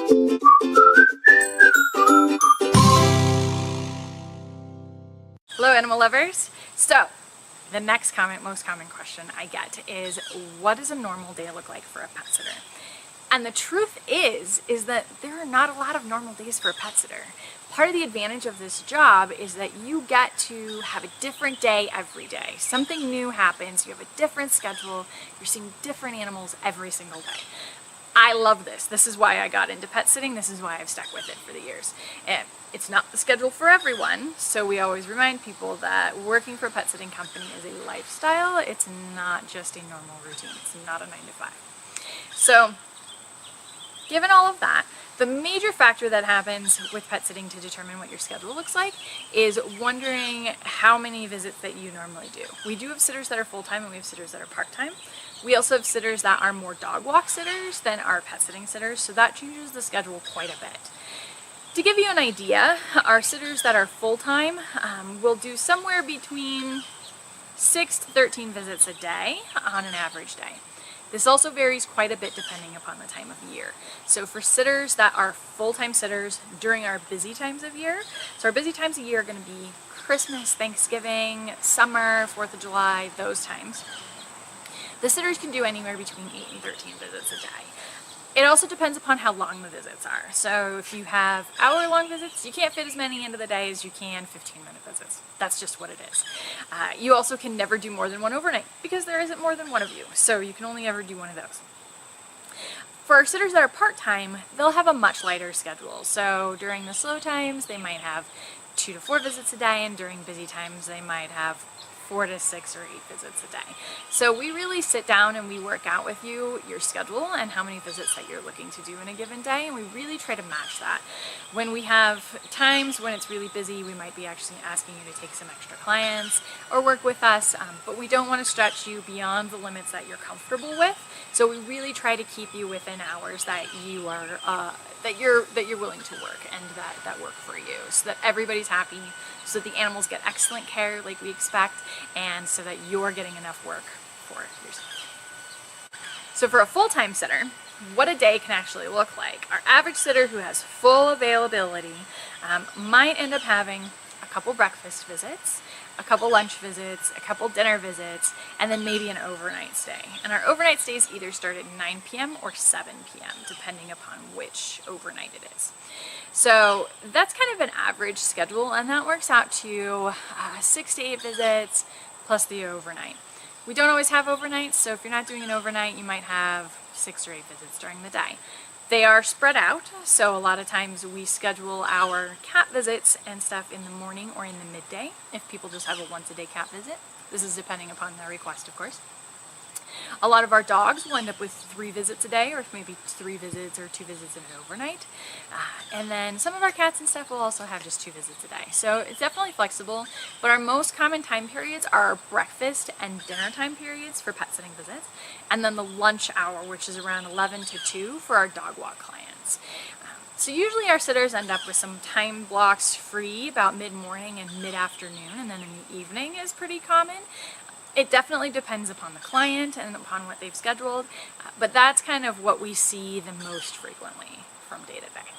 Hello animal lovers. So the next most common question I get is, what does a normal day look like for a pet sitter? And the truth is that there are not a lot of normal days for a pet sitter. Part of the advantage of this job is that you get to have a different day every day. Something new happens, you have a different schedule, you're seeing different animals every single day. I love this. This is why I got into pet sitting. This is why I've stuck with it for the years. And it's not the schedule for everyone, so we always remind people that working for a pet sitting company is a lifestyle. It's not just a normal routine. It's not a 9 to 5. So, given all of that, the major factor that happens with pet sitting to determine what your schedule looks like is wondering how many visits that you normally do. We do have sitters that are full-time and we have sitters that are part-time. We also have sitters that are more dog walk sitters than our pet sitting sitters, so that changes the schedule quite a bit. To give you an idea, our sitters that are full-time will do somewhere between 6 to 13 visits a day on an average day. This also varies quite a bit depending upon the time of year. So for sitters that are full-time sitters during our busy times of year, so our busy times of year are going to be Christmas, Thanksgiving, summer, 4th of July, those times. The sitters can do anywhere between 8 and 13 visits a day. It also depends upon how long the visits are. So if you have hour-long visits, you can't fit as many into the day as you can 15-minute visits. That's just what it is. You also can never do more than one overnight because there isn't more than one of you, so you can only ever do one of those. For our sitters that are part-time, they'll have a much lighter schedule. So during the slow times, they might have 2 to 4 visits a day, and during busy times, they might have 4 to 6 or 8 visits a day. So we really sit down and we work out with you your schedule and how many visits that you're looking to do in a given day, and we really try to match that. When we have times when it's really busy, we might be actually asking you to take some extra clients or work with us, but we don't want to stretch you beyond the limits that you're comfortable with. So we really try to keep you within hours that you are that you're willing to work and that work for you, so that everybody's happy, so that the animals get excellent care like we expect, and so that you're getting enough work for yourself. So for a full-time sitter, what a day can actually look like. Our average sitter who has full availability might end up having a couple breakfast visits, a couple lunch visits, a couple dinner visits, and then maybe an overnight stay. And our overnight stays either start at 9 p.m. or 7 p.m. depending upon which overnight it is. So that's kind of an average schedule, and that works out to 6 to 8 visits plus the overnight. We don't always have overnights, so if you're not doing an overnight, you might have 6 or 8 visits during the day. They are spread out, so a lot of times we schedule our cat visits and stuff in the morning or in the midday if people just have a once-a-day cat visit. This is depending upon their request, of course. A lot of our dogs will end up with 3 visits a day, or maybe 3 visits or 2 visits in an overnight. And then some of our cats and stuff will also have just 2 visits a day. So it's definitely flexible, but our most common time periods are our breakfast and dinner time periods for pet sitting visits, and then the lunch hour, which is around 11 to 2 for our dog walk clients. So usually our sitters end up with some time blocks free about mid-morning and mid-afternoon, and then in the evening is pretty common. It definitely depends upon the client and upon what they've scheduled, but that's kind of what we see the most frequently from day to day.